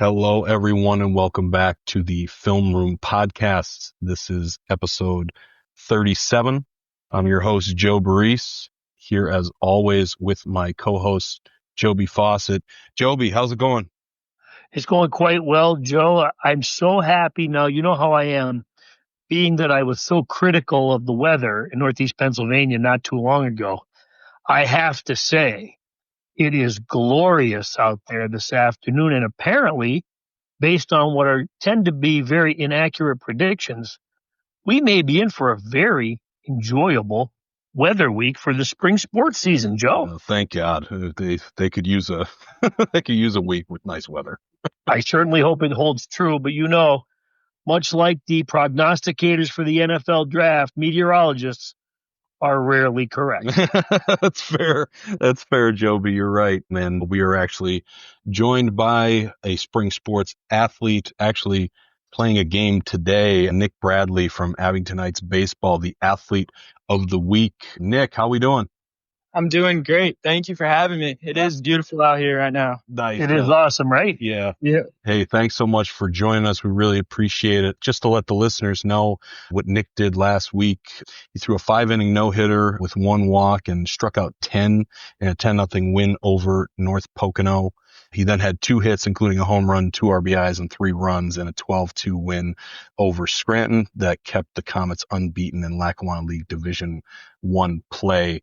Hello, everyone, and welcome back to the Film Room Podcast. This is episode 37. I'm your host, Joe Baress, here as always with my co-host, Joby Fawcett. Joby, how's it going? It's going quite well, Joe. I'm so happy now. You know how I am, being that I was so critical of the weather in Northeast Pennsylvania not too long ago. I have to say, it is glorious out there this afternoon. And apparently, based on what tend to be very inaccurate predictions, we may be in for a very enjoyable weather week for the spring sports season, Joe. Thank God. They could use a they could use a week with nice weather. I certainly hope it holds true, but much like the prognosticators for the NFL draft, meteorologists are rarely correct. That's fair. That's fair, Joby. You're right, man. We are actually joined by a spring sports athlete, actually playing a game today, Nick Bradley from Abington Heights Baseball, the athlete of the week. Nick, how we doing? I'm doing great. Thank you for having me. It is beautiful out here right now. Nice. It is awesome, right? Yeah. Yeah. Hey, thanks so much for joining us. We really appreciate it. Just to let the listeners know what Nick did last week, he threw a 5-inning no-hitter with 1 walk and struck out 10 in a 10-0 win over North Pocono. He then had 2 hits, including a home run, 2 RBIs, and 3 runs in a 12-2 win over Scranton that kept the Comets unbeaten in Lackawanna League Division I play.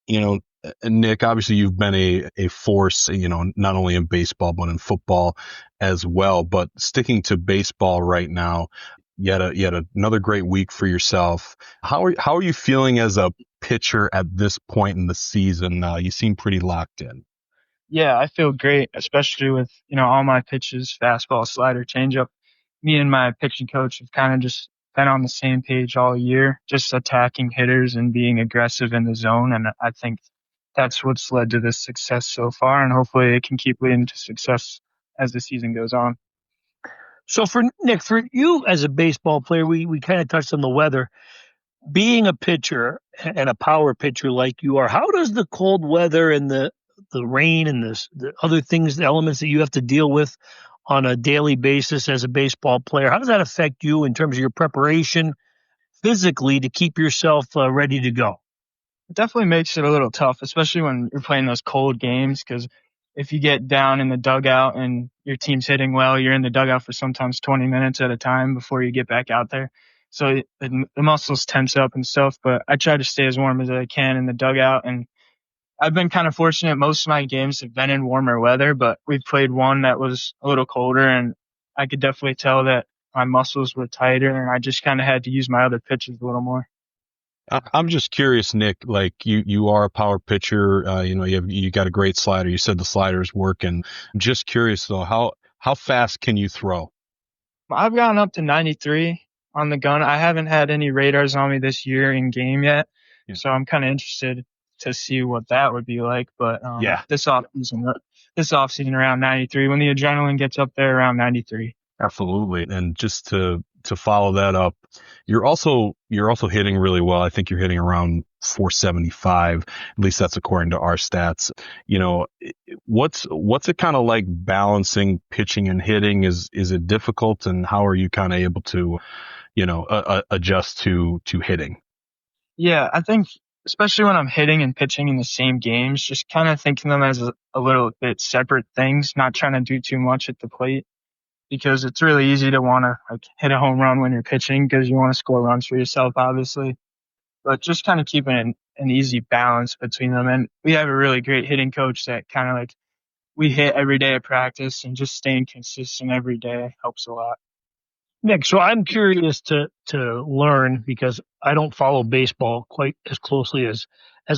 You know, Nick, obviously you've been a force, not only in baseball, but in football as well. But sticking to baseball right now, you had another great week for yourself. How are you feeling as a pitcher at this point in the season? You seem pretty locked in. Yeah, I feel great, especially with, all my pitches, fastball, slider, changeup. Me and my pitching coach have kind of just been on the same page all year, just attacking hitters and being aggressive in the zone. And I think that's what's led to this success so far. And hopefully it can keep leading to success as the season goes on. So for Nick, for you as a baseball player, we kind of touched on the weather. Being a pitcher and a power pitcher like you are, how does the cold weather and the rain and the other things, the elements that you have to deal with on a daily basis as a baseball player, how does that affect you in terms of your preparation physically to keep yourself ready to go? It definitely makes it a little tough, especially when you're playing those cold games, because if you get down in the dugout and your team's hitting well, you're in the dugout for sometimes 20 minutes at a time before you get back out there. So the muscles tense up and stuff, but I try to stay as warm as I can in the dugout. And I've been kind of fortunate. Most of my games have been in warmer weather, but we've played one that was a little colder, and I could definitely tell that my muscles were tighter, and I just kind of had to use my other pitches a little more. I'm just curious, Nick, like you are a power pitcher, you got a great slider. You said the slider's working. I'm just curious though, how fast can you throw? I've gotten up to 93 on the gun. I haven't had any radars on me this year in game yet. Yeah. So I'm kind of interested to see what that would be like. But this offseason around 93, when the adrenaline gets up there around 93. Absolutely. And just to follow that up, you're also hitting really well. I think you're hitting around 475. At least that's according to our stats. What's it kind of like balancing pitching and hitting? Is it difficult, and how are you kind of able to, adjust to hitting? Yeah, I think especially when I'm hitting and pitching in the same games, just kind of thinking them as a little bit separate things, not trying to do too much at the plate. Because it's really easy to want to hit a home run when you're pitching because you want to score runs for yourself, obviously. But just kind of keeping an easy balance between them. And we have a really great hitting coach that kind of we hit every day at practice, and just staying consistent every day helps a lot. Nick, so I'm curious to learn, because I don't follow baseball quite as closely as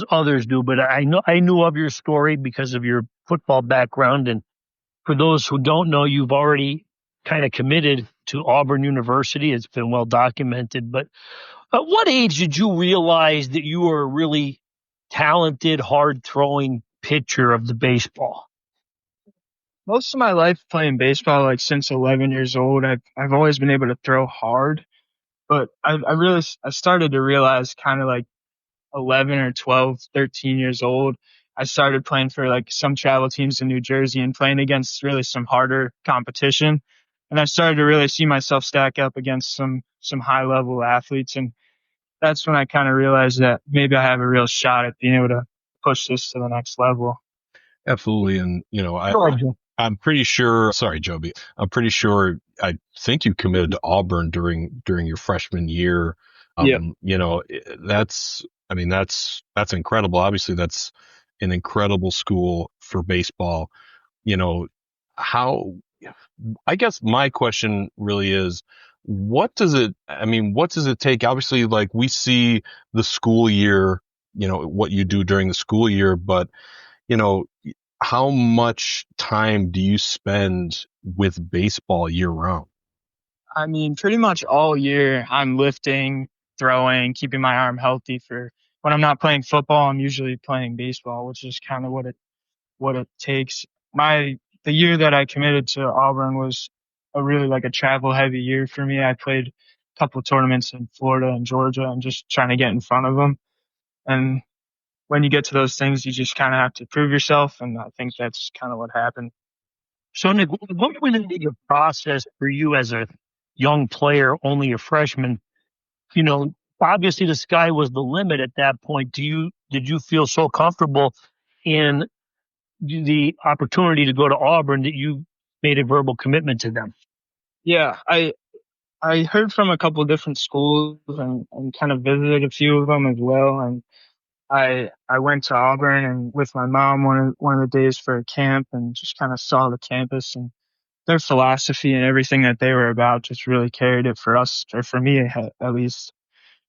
others do, but I knew of your story because of your football background. And for those who don't know, you've already kind of committed to Auburn University. It's been well documented. But at what age did you realize that you were a really talented, hard-throwing pitcher of the baseball? Most of my life playing baseball, since 11 years old, I've always been able to throw hard. But I started to realize kind of 11 or 12, 13 years old, I started playing for like some travel teams in New Jersey and playing against really some harder competition. And I started to really see myself stack up against some high level athletes. And that's when I kind of realized that maybe I have a real shot at being able to push this to the next level. Absolutely. And, Go ahead, Joe. I'm pretty sure, sorry, Joby, I'm pretty sure, I think you committed to Auburn during your freshman year. Yeah. That's incredible. Obviously that's an incredible school for baseball. You know, how, I guess my question really is, what does it take? Obviously, like we see the school year, what you do during the school year, but, you know, how much time do you spend with baseball year round? I mean, pretty much all year I'm lifting, throwing, keeping my arm healthy for when I'm not playing football, I'm usually playing baseball, which is kind of what it takes. The year that I committed to Auburn was a really like a travel heavy year for me. I played a couple of tournaments in Florida and Georgia and just trying to get in front of them. And when you get to those things, you just kind of have to prove yourself. And I think that's kind of what happened. So, Nick, what went into your process for you as a young player, only a freshman? Obviously the sky was the limit at that point. Did you feel so comfortable in the opportunity to go to Auburn that you made a verbal commitment to them? Yeah, I heard from a couple of different schools and kind of visited a few of them as well. And I went to Auburn and with my mom one of the days for a camp and just kind of saw the campus and their philosophy and everything that they were about just really carried it for us, or for me at least.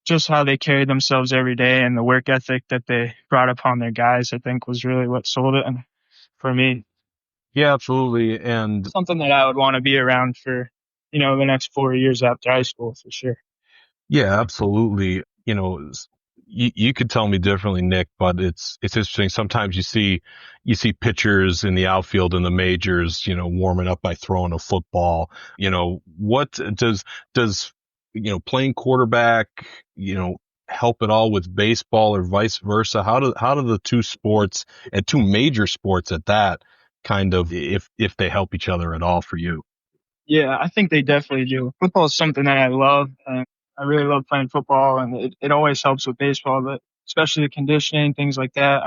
Just how they carried themselves every day and the work ethic that they brought upon their guys, I think was really what sold it. And for me, Yeah, absolutely. And something that I would want to be around for, the next 4 years after high school for sure. yeah, absolutely. You could tell me differently, Nick, but it's interesting. Sometimes you see pitchers in the outfield in the majors, warming up by throwing a football. What does playing quarterback, help at all with baseball or vice versa? How do the two sports, and two major sports at that, kind of, if they help each other at all for you? Yeah, I think they definitely do. Football is something that I love, and I really love playing football, and it always helps with baseball, but especially the conditioning, things like that.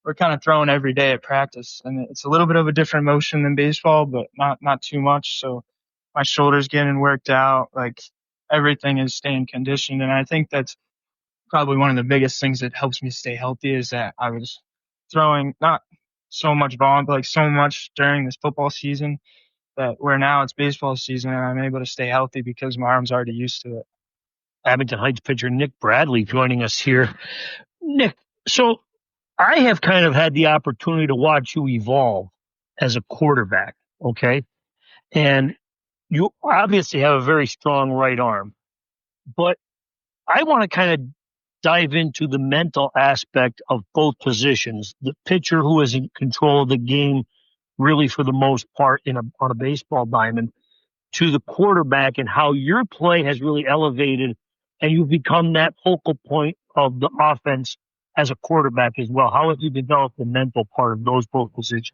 We're kind of throwing every day at practice, and it's a little bit of a different motion than baseball, but not too much. So my shoulders getting worked out, like everything is staying conditioned, and I think that's probably one of the biggest things that helps me stay healthy is that I was throwing not so much ball, but like so much during this football season that where now it's baseball season and I'm able to stay healthy because my arm's already used to it. Abington Heights pitcher Nick Bradley joining us here. Nick, so I have kind of had the opportunity to watch you evolve as a quarterback, okay? And you obviously have a very strong right arm, but I want to kind of dive into the mental aspect of both positions. The pitcher who is in control of the game, really for the most part, on a baseball diamond, to the quarterback and how your play has really elevated and you've become that focal point of the offense as a quarterback as well. How have you developed the mental part of those both positions?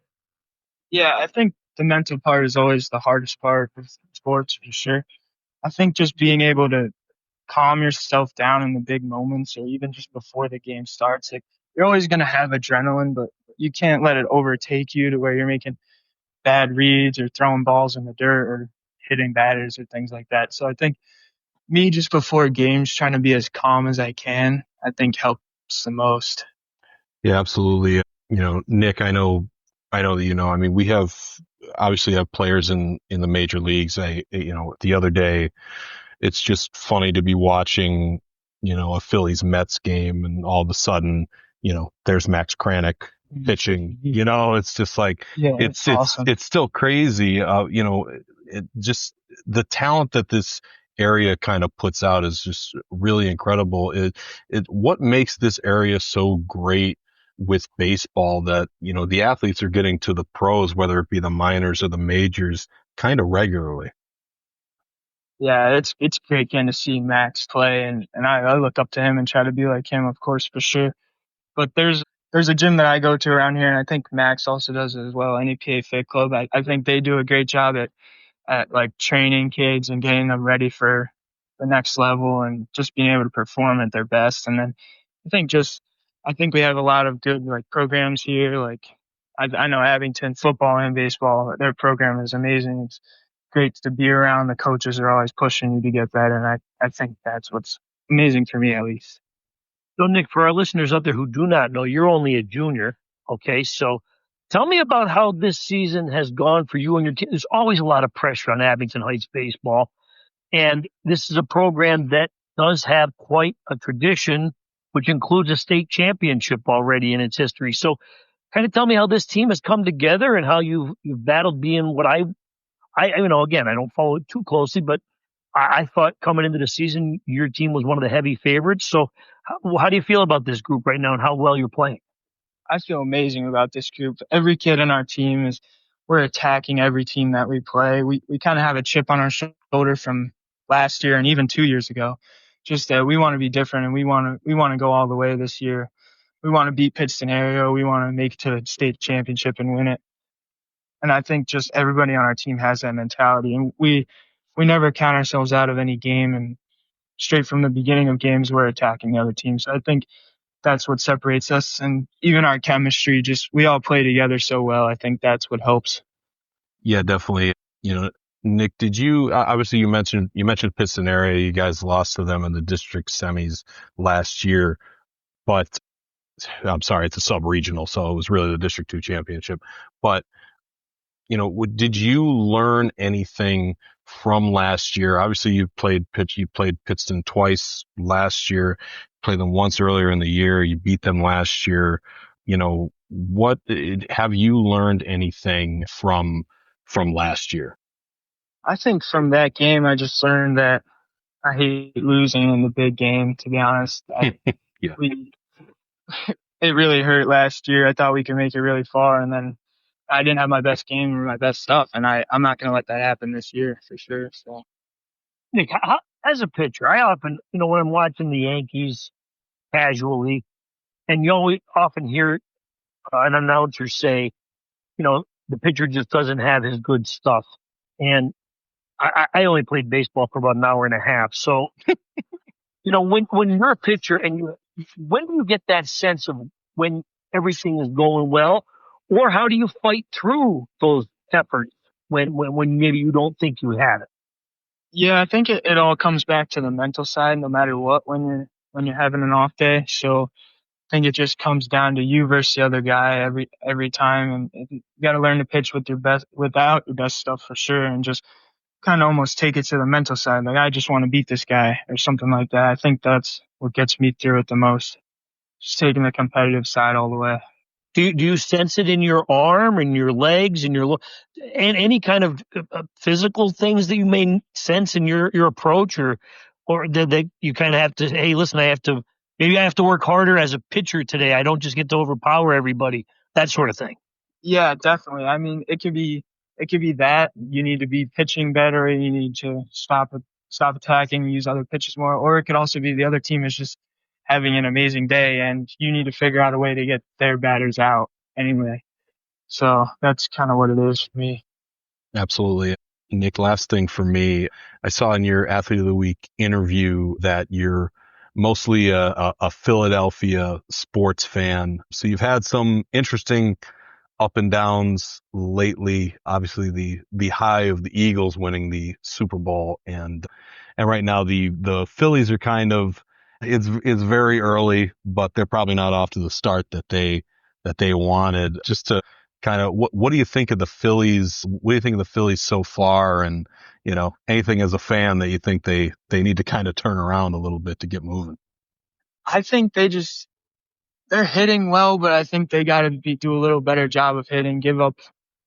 Yeah, I think the mental part is always the hardest part of sports for sure. I think just being able to calm yourself down in the big moments or even just before the game starts, like you're always going to have adrenaline, but you can't let it overtake you to where you're making bad reads or throwing balls in the dirt or hitting batters or things like that. So I think me just before games trying to be as calm as I can, I think helps the most. Yeah, absolutely. Nick, I know that, I mean, we obviously have players in the major leagues. The other day, it's just funny to be watching, a Phillies Mets game, and all of a sudden, there's Max Kranick pitching. It's just like, Yeah, it's awesome. it's still crazy. Just the talent that this area kind of puts out is just really incredible. What makes this area so great with baseball, that the athletes are getting to the pros, whether it be the minors or the majors, kind of regularly. Yeah, it's great getting to see Max play and I look up to him and try to be like him, of course, for sure. But there's a gym that I go to around here, and I think Max also does it as well, NEPA Fit Club. I think they do a great job at like training kids and getting them ready for the next level and just being able to perform at their best. And then I think we have a lot of good like programs here. Like I know Abington football and baseball, their program is amazing. It's great to be around. The coaches are always pushing you to get better. And I think that's what's amazing for me, at least. So, Nick, for our listeners out there who do not know, you're only a junior. Okay. So tell me about how this season has gone for you and your team. There's always a lot of pressure on Abington Heights baseball. And this is a program that does have quite a tradition, which includes a state championship already in its history. So kind of tell me how this team has come together and how you've battled being what I again, I don't follow it too closely, but I thought coming into the season, your team was one of the heavy favorites. So how do you feel about this group right now and how well you're playing? I feel amazing about this group. Every kid in our team we're attacking every team that we play. We kind of have a chip on our shoulder from last year and even 2 years ago. Just that we want to be different and we want to go all the way this year. We want to beat Pitt Scenario. We want to make it to the state championship and win it. And I think just everybody on our team has that mentality. And we never count ourselves out of any game. And straight from the beginning of games, we're attacking the other team. So I think that's what separates us. And even our chemistry, just we all play together so well. I think that's what helps. Yeah, definitely. Nick, did you obviously you mentioned Piston area. You guys lost to them in the district semis last year, but I'm sorry, it's a sub-regional, so it was really the District 2 championship. But did you learn anything from last year? Obviously, you played Pittston twice last year, played them once earlier in the year. You beat them last year. What have you learned anything from last year? I think from that game, I just learned that I hate losing in the big game. To be honest, Yeah. It really hurt last year. I thought we could make it really far, and then I didn't have my best game or my best stuff, and I'm not going to let that happen this year for sure. So, Nick, as a pitcher, I often, when I'm watching the Yankees casually, and you always often hear an announcer say, the pitcher just doesn't have his good stuff. And I only played baseball for about an hour and a half. So, when you're a pitcher and when do you get that sense of when everything is going well, or how do you fight through those efforts when maybe you don't think you have it? Yeah, I think it all comes back to the mental side, no matter what, when you're having an off day. So I think it just comes down to you versus the other guy every time, and you got to learn to pitch without your best stuff for sure, and just kind of almost take it to the mental side. Like, I just want to beat this guy or something like that. I think that's what gets me through it the most. Just taking the competitive side all the way. Do you sense it in your arm and your legs and and any kind of physical things that you may sense in your approach, or that you kind of have to, hey, listen, maybe I have to work harder as a pitcher today. I don't just get to overpower everybody, that sort of thing. Yeah, definitely. I mean, it could be that you need to be pitching better, you need to stop attacking, use other pitches more, or it could also be the other team is just having an amazing day and you need to figure out a way to get their batters out anyway. So that's kind of what it is for me. Absolutely. Nick, last thing for me, I saw in your Athlete of the Week interview that you're mostly a Philadelphia sports fan. So you've had some interesting up and downs lately. Obviously the high of the Eagles winning the Super Bowl, and right now the Phillies are kind of, it's very early, but they're probably not off to the start that they wanted. Just to kind of, what do you think of the Phillies? What do you think of the Phillies so far? And anything as a fan that you think they need to kind of turn around a little bit to get moving? I think they're hitting well, but I think they got to do a little better job of hitting, give up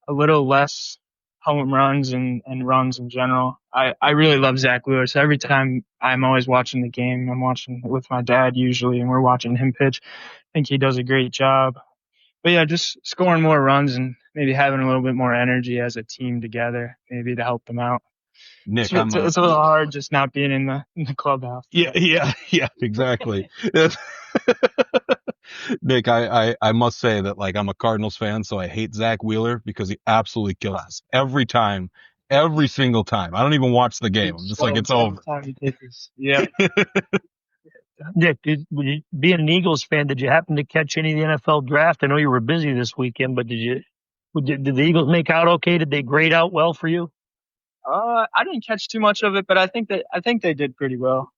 a little less home runs and runs in general. I really love Zach Lewis. Every time I'm always watching the game, I'm watching with my dad usually, and we're watching him pitch. I think he does a great job. But yeah, just scoring more runs and maybe having a little bit more energy as a team together, maybe to help them out. Nick, it's a little hard just not being in the clubhouse. Yeah, exactly. Nick, I must say that like I'm a Cardinals fan, so I hate Zach Wheeler because he absolutely kills us every time, every single time. I don't even watch the game. I'm just like, it's over. Yeah. Nick, being an Eagles fan, did you happen to catch any of the NFL draft? I know you were busy this weekend, but did the Eagles make out okay? Did they grade out well for you? I didn't catch too much of it, but I think they did pretty well.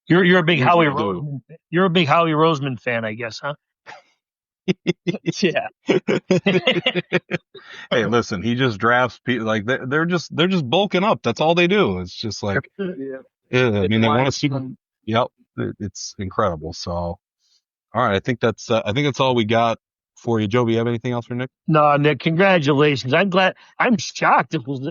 You're a big Howie Usually do. Roseman. You're a big Howie Roseman fan, I guess, huh? Yeah. Hey, listen, he just drafts people like they're just bulking up. That's all they do. It's just like, Yeah. I mean, they want to see. Yep, it's incredible. So, all right, I think that's all we got for you. Joby, you have anything else for Nick? No, Nick, congratulations. I'm glad. I'm shocked it was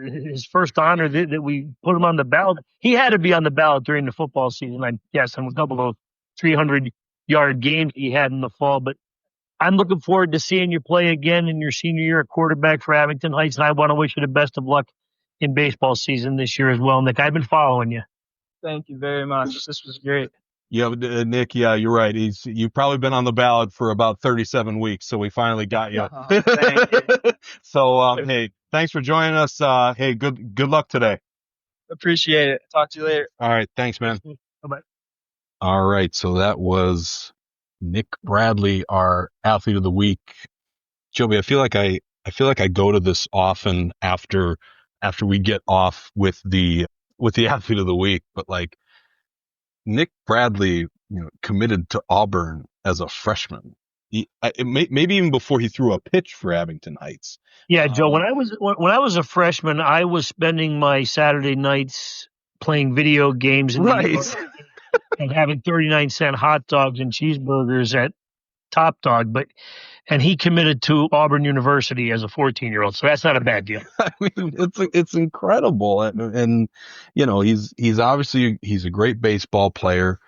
his first honor that we put him on the ballot. He had to be on the ballot during the football season. I guess, and a couple of 300-yard games he had in the fall. But I'm looking forward to seeing you play again in your senior year at quarterback for Abington Heights. And I want to wish you the best of luck in baseball season this year as well, Nick. I've been following you. Thank you very much. This was great. Yeah, Nick. Yeah, you're right. You've probably been on the ballot for about 37 weeks, so we finally got you. Thank you. So, hey, thanks for joining us. Hey, good luck today. Appreciate it. Talk to you later. All right, thanks, man. Bye-bye. All right, so that was Nick Bradley, our athlete of the week. Joby, I feel like I go to this often after we get off with the athlete of the week, but like Nick Bradley, committed to Auburn as a freshman. Maybe even before he threw a pitch for Abington Heights. Yeah, Joe. When I was a freshman, I was spending my Saturday nights playing video games and having 39-cent hot dogs and cheeseburgers at Top Dog. And he committed to Auburn University as a 14-year-old, so that's not a bad deal. I mean, it's incredible, and he's obviously a great baseball player.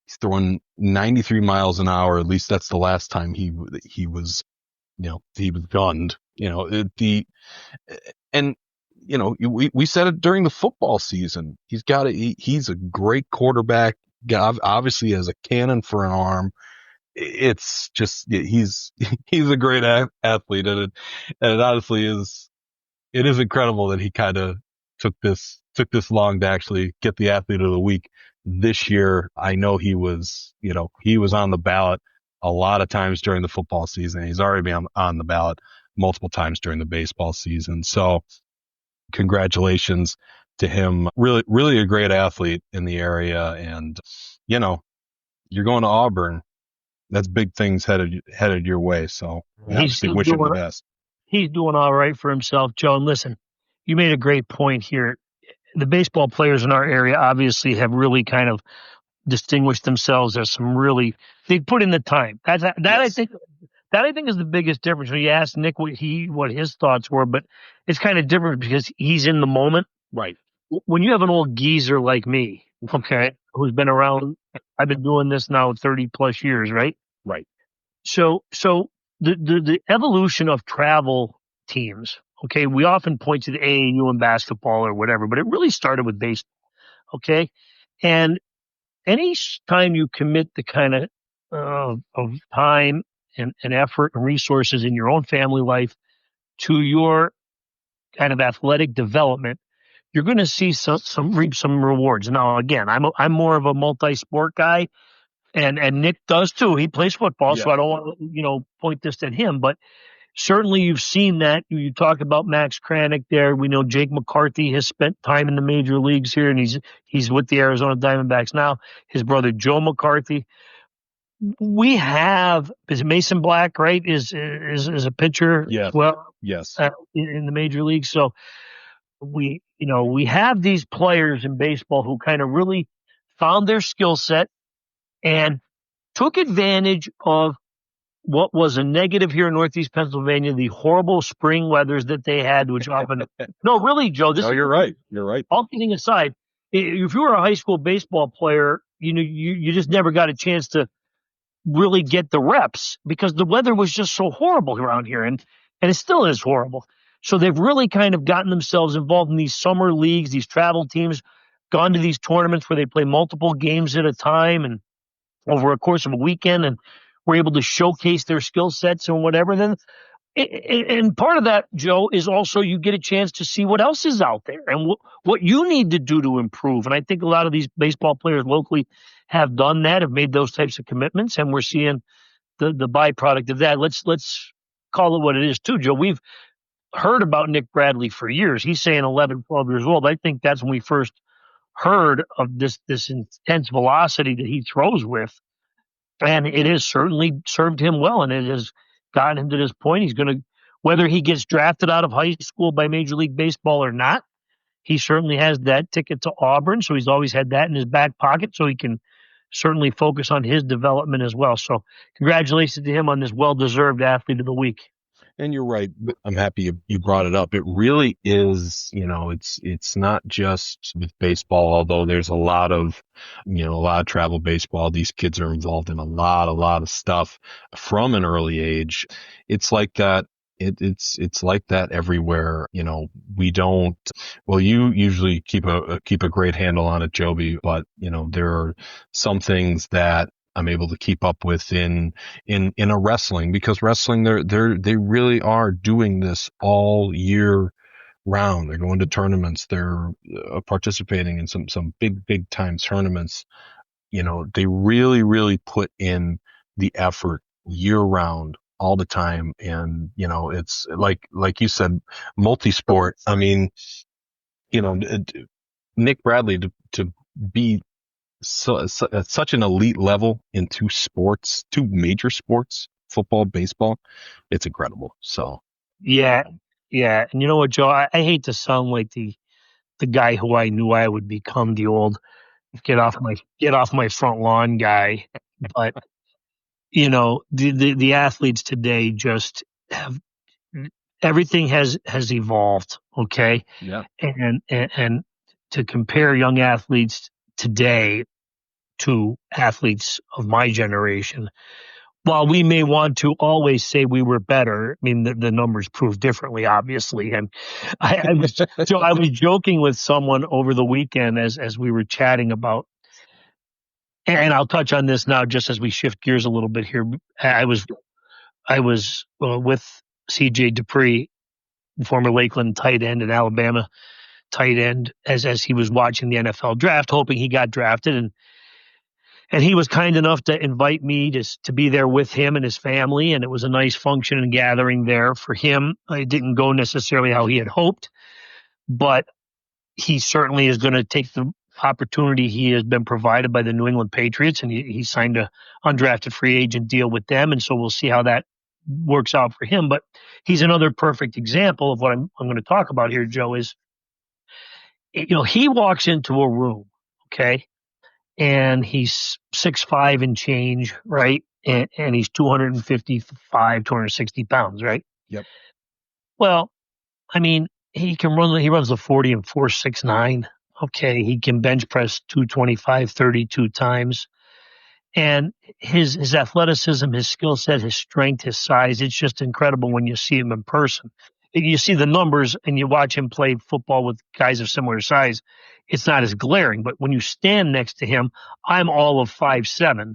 He's throwing 93 miles an hour. At least that's the last time he was gunned. We said it during the football season. He's a great quarterback. Obviously has a cannon for an arm. It's just he's a great athlete, and it honestly is. It is incredible that he kind of took this long to actually get the athlete of the week this year. I know he was on the ballot a lot of times during the football season. He's already been on the ballot multiple times during the baseball season. So congratulations to him. Really, really a great athlete in the area. And, you're going to Auburn. That's big things headed your way. So obviously wish him the best. He's doing all right for himself, Joe. And listen, you made a great point here. The baseball players in our area obviously have really kind of distinguished themselves as they put in the time. Yes. I think is the biggest difference. When you ask Nick what his thoughts were, but it's kind of different because he's in the moment. Right. When you have an old geezer like me, okay, who's been around, I've been doing this now 30 plus years, right? Right. So the evolution of travel teams, okay, we often point to the AAU in basketball or whatever, but it really started with baseball, okay? And any time you commit the kind of time and effort and resources in your own family life to your kind of athletic development, you're going to see reap some rewards. Now, again, I'm more of a multi-sport guy, and Nick does too. He plays football, so I don't want to point this at him, but certainly you've seen that. You talk about Max Kranick there. We know Jake McCarthy has spent time in the major leagues here, and he's with the Arizona Diamondbacks now. His brother Joe McCarthy. We have Mason Black, right? Is a pitcher as well. Yes. In the major leagues. So we have these players in baseball who kind of really found their skill set and took advantage of what was a negative here in Northeast Pennsylvania, the horrible spring weathers that they had, which often no, really, Joe. You're right. You're right. All kidding aside, if you were a high school baseball player, you just never got a chance to really get the reps because the weather was just so horrible around here, and it still is horrible. So they've really kind of gotten themselves involved in these summer leagues, these travel teams, gone to these tournaments where they play multiple games at a time, and over a course of a weekend and were able to showcase their skill sets and whatever, then and part of that, Joe, is also you get a chance to see what else is out there and what you need to do to improve. And I think a lot of these baseball players locally have done that, have made those types of commitments, and we're seeing the byproduct of that. Let's call it what it is, too, Joe. We've heard about Nick Bradley for years. He's saying 11, 12 years old. I think that's when we first heard of this intense velocity that he throws with. And it has certainly served him well, and it has gotten him to this point. He's going to, whether he gets drafted out of high school by Major League Baseball or not, he certainly has that ticket to Auburn. So he's always had that in his back pocket, so he can certainly focus on his development as well. So congratulations to him on this well-deserved Athlete of the Week. And you're right. I'm happy you brought it up. It really is, it's not just with baseball, although there's a lot of travel baseball. These kids are involved in a lot of stuff from an early age. It's like that. It's like that everywhere. We don't, well, you usually keep a great handle on it, Joby, but there are some things that I'm able to keep up with in a wrestling, because wrestling, they really are doing this all year round. They're going to tournaments. They're participating in some big time tournaments. They really put in the effort year round, all the time. And, it's like you said, multi-sport. I mean, Nick Bradley to be at such an elite level in two major sports, football, baseball, it's incredible. So yeah. And you know what, Joe? I hate to sound like the guy who I knew I would become, the old get off my front lawn guy, but the athletes today just have, everything has evolved. Okay, yeah, and to compare young athletes today to athletes of my generation, while we may want to always say we were better, I mean, the numbers prove differently, obviously. And I was joking with someone over the weekend as we were chatting about, and I'll touch on this now just as we shift gears a little bit here. I was with CJ Dippre, former Lakeland tight end and Alabama tight end, as he was watching the NFL draft, hoping he got drafted. And he was kind enough to invite me to be there with him and his family. And it was a nice function and gathering there for him. It didn't go necessarily how he had hoped, but he certainly is going to take the opportunity he has been provided by the New England Patriots. And he signed a undrafted free agent deal with them. And so we'll see how that works out for him. But he's another perfect example of what I'm going to talk about here, Joe, is, he walks into a room, okay, and he's 6'5" and change, right? And he's 255, 260 pounds, right? Yep. Well, I mean, he runs the 40 in 4.69. Okay. He can bench press 225, 32 times. And his athleticism, his skill set, his strength, his size, it's just incredible when you see him in person. You see the numbers and you watch him play football with guys of similar size, it's not as glaring. But when you stand next to him, I'm all of 5'7",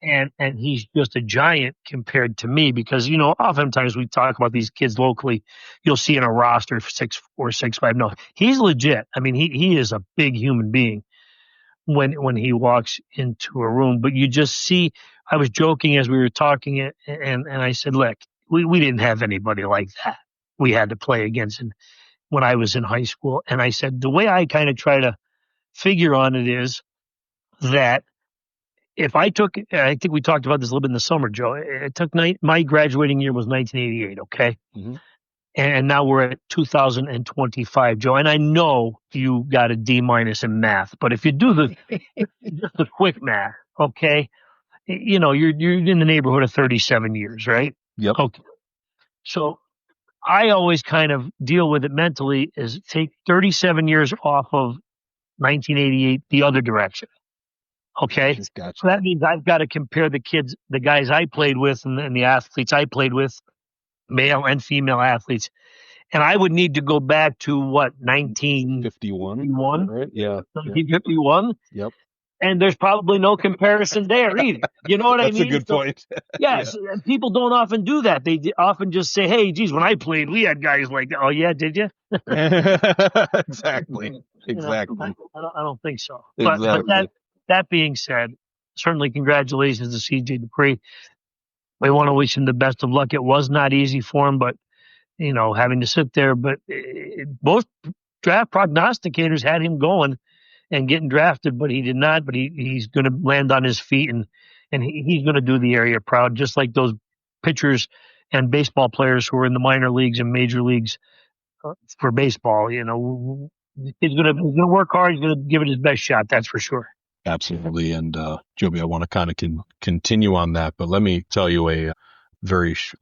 and he's just a giant compared to me, because oftentimes we talk about these kids locally, you'll see in a roster 6'4", 6'5". No, he's legit. I mean, he is a big human being when he walks into a room. But you just see, I was joking as we were talking, and I said, look, we didn't have anybody like that we had to play against when I was in high school. And I said, the way I kind of try to figure on it is that if I think we talked about this a little bit in the summer, Joe, my graduating year was 1988. Okay. Mm-hmm. And now we're at 2025, Joe. And I know you got a D- in math, but if you do just the quick math, okay, you're in the neighborhood of 37 years, right? Yep. Okay. So I always kind of deal with it mentally is take 37 years off of 1988, the other direction. Okay. Gotcha. So that means I've got to compare the guys I played with and the athletes I played with, male and female athletes. And I would need to go back to 1951? Right? Yeah. 1951? Yep. And there's probably no comparison there either. You know what I mean? That's a good point. Yes, yeah. People don't often do that. They often just say, "Hey, geez, when I played, we had guys like that." Oh yeah, did you? Exactly. Exactly. I don't think so. Exactly. But that being said, certainly congratulations to CJ Dippre. We want to wish him the best of luck. It was not easy for him, but having to sit there. But both draft prognosticators had him going and getting drafted, but he did not. But he's going to land on his feet, and he's going to do the area proud, just like those pitchers and baseball players who are in the minor leagues and major leagues for baseball. He's going to work hard. He's going to give it his best shot. That's for sure. Absolutely. And Joby, I want to kind of continue on that, but let me tell you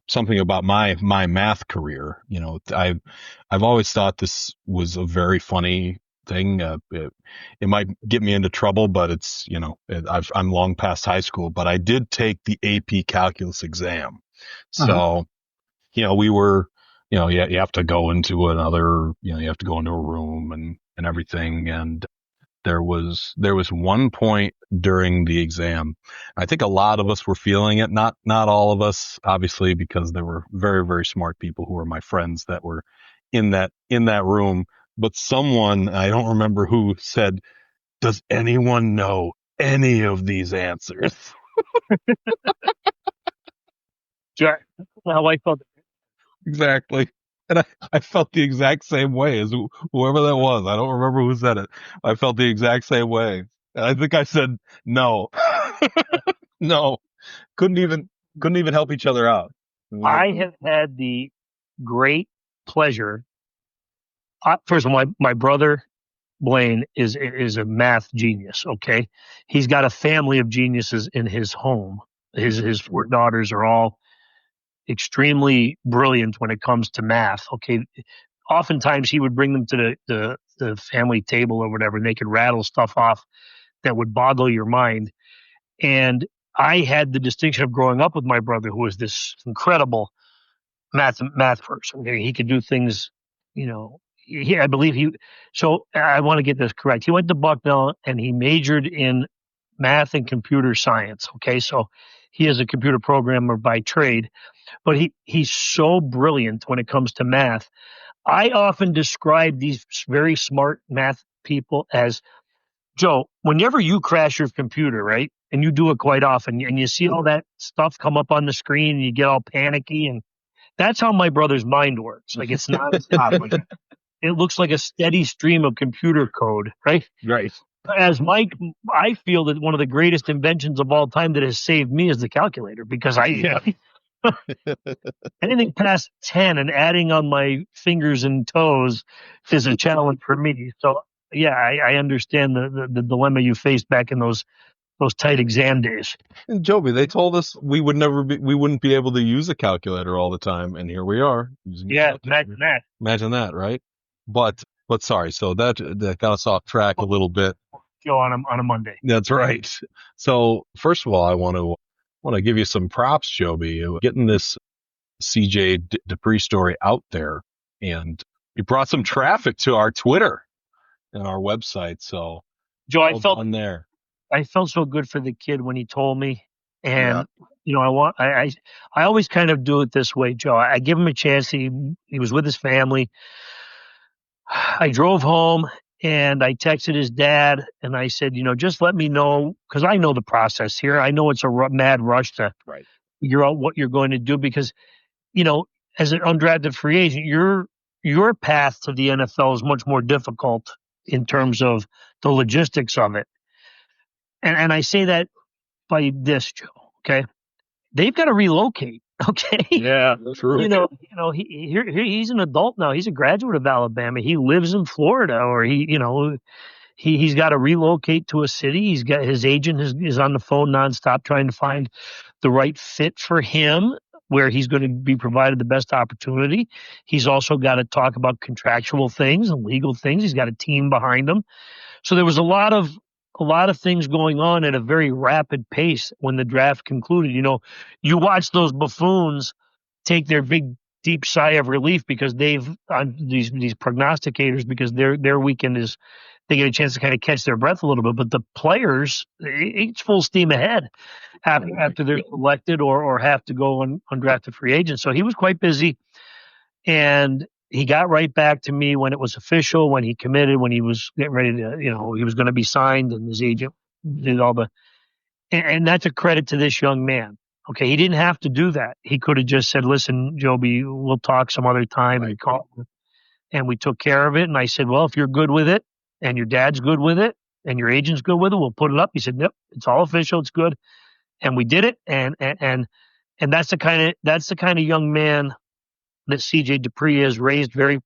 something about my math career. I've always thought this was a very funny thing. It might get me into trouble, but it's, I'm long past high school, but I did take the AP calculus exam. So, we were, you have to go into another, you have to go into a room and everything. And there was one point during the exam. I think a lot of us were feeling it, not all of us, obviously, because there were very, very smart people who were my friends that were in that room. But someone, I don't remember who, said, "Does anyone know any of these answers?" Sure. How I felt. Exactly. And I felt the exact same way as whoever that was. I don't remember who said it. I felt the exact same way. And I think I said no. No. Couldn't even help each other out. I have had the great pleasure. First of all, my brother Blaine is a math genius. Okay, he's got a family of geniuses in his home. His four daughters are all extremely brilliant when it comes to math. Okay, oftentimes he would bring them to the family table or whatever, and they could rattle stuff off that would boggle your mind. And I had the distinction of growing up with my brother, who was this incredible math person. He could do things, I believe he. So I want to get this correct. He went to Bucknell and he majored in math and computer science. Okay, so he is a computer programmer by trade, but he's so brilliant when it comes to math. I often describe these very smart math people as, Joe, whenever you crash your computer, right, and you do it quite often, and you see all that stuff come up on the screen and you get all panicky, and that's how my brother's mind works. Like, it's not it looks like a steady stream of computer code, right? Right. As Mike, I feel that one of the greatest inventions of all time that has saved me is the calculator, because anything past 10 and adding on my fingers and toes is a challenge for me. So yeah, I understand the dilemma you faced back in those tight exam days. And Joby, they told us we wouldn't be able to use a calculator all the time, and here we are. Yeah, imagine that. Imagine that, right? But sorry, so that got us off track a little bit. Joe on a Monday. That's right. So first of all, I want to give you some props, Joby, getting this CJ Dippre story out there, and you brought some traffic to our Twitter and our website. So Joe, I felt so good for the kid when he told me, and I always kind of do it this way, Joe. I give him a chance. He was with his family. I drove home and I texted his dad and I said, just let me know, because I know the process here. I know it's a mad rush to figure out what you're going to do, because, as an undrafted free agent, your path to the NFL is much more difficult in terms of the logistics of it. And I say that by this, Joe, okay? They've got to relocate. Okay. Yeah, true. He's an adult now. He's a graduate of Alabama. He lives in Florida, or he's got to relocate to a city. He's got his agent is on the phone nonstop trying to find the right fit for him, where he's going to be provided the best opportunity. He's also got to talk about contractual things and legal things. He's got a team behind him. So there was a lot of things going on at a very rapid pace when the draft concluded. You watch those buffoons take their big, deep sigh of relief because these prognosticators, because their weekend is they get a chance to kind of catch their breath a little bit. But the players, it's full steam ahead after they're selected or have to go on undrafted free agents. So he was quite busy, and he got right back to me when it was official, when he committed, when he was getting ready to, he was going to be signed, and his agent did all the, and that's a credit to this young man. Okay, he didn't have to do that. He could have just said, "Listen, Joby, we'll talk some other time," and call, and we took care of it. And I said, "Well, if you're good with it, and your dad's good with it, and your agent's good with it, we'll put it up." He said, "Nope, it's all official. It's good," and we did it. And that's the kind of young man that CJ Dippre is, raised very,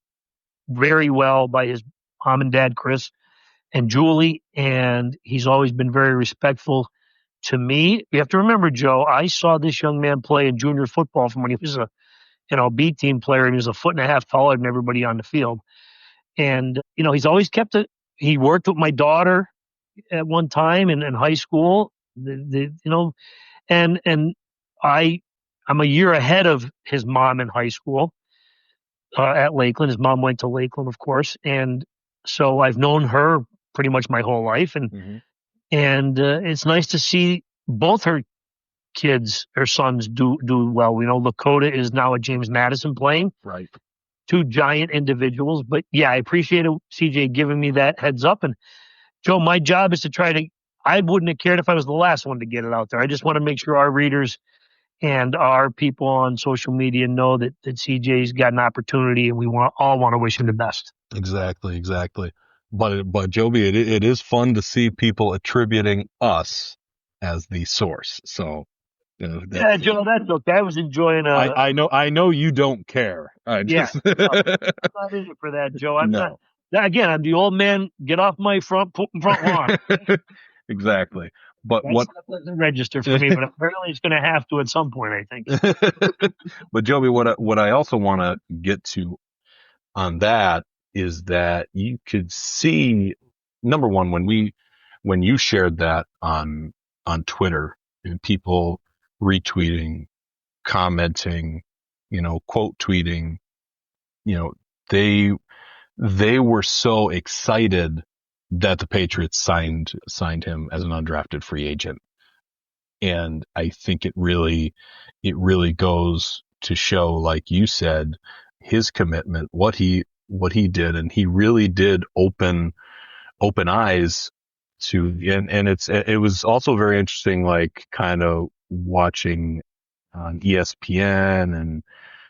very well by his mom and dad, Chris and Julie, and he's always been very respectful to me. You have to remember, Joe, I saw this young man play in junior football from when he was a B team player, and he was a foot and a half taller than everybody on the field. And he's always kept it. He worked with my daughter at one time in high school. And I'm a year ahead of his mom in high school at Lakeland. His mom went to Lakeland, of course, and so I've known her pretty much my whole life, and it's nice to see both her sons do well. Lakota is now a James Madison playing, right? Two giant individuals, but yeah, I appreciate CJ giving me that heads up. And Joe, my job is to try to. I wouldn't have cared if I was the last one to get it out there. I just want to make sure our readers and our people on social media know that CJ's got an opportunity, and we all want to wish him the best. Exactly. But Joby, it is fun to see people attributing us as the source. So, yeah, Joe, that's okay. I was enjoying. I know you don't care. I'm not in it for that, Joe. I'm not. Again, I'm the old man. Get off my front lawn. Exactly. But what doesn't register for me, but apparently it's going to have to at some point, I think. But Joby, what I also want to get to on that is that you could see, number one, when you shared that on Twitter, and people retweeting, commenting, quote tweeting, they were so excited that the Patriots signed him as an undrafted free agent. And I think it really goes to show, like you said, his commitment, what he did, and he really did open eyes to, and it was also very interesting, like kind of watching on ESPN and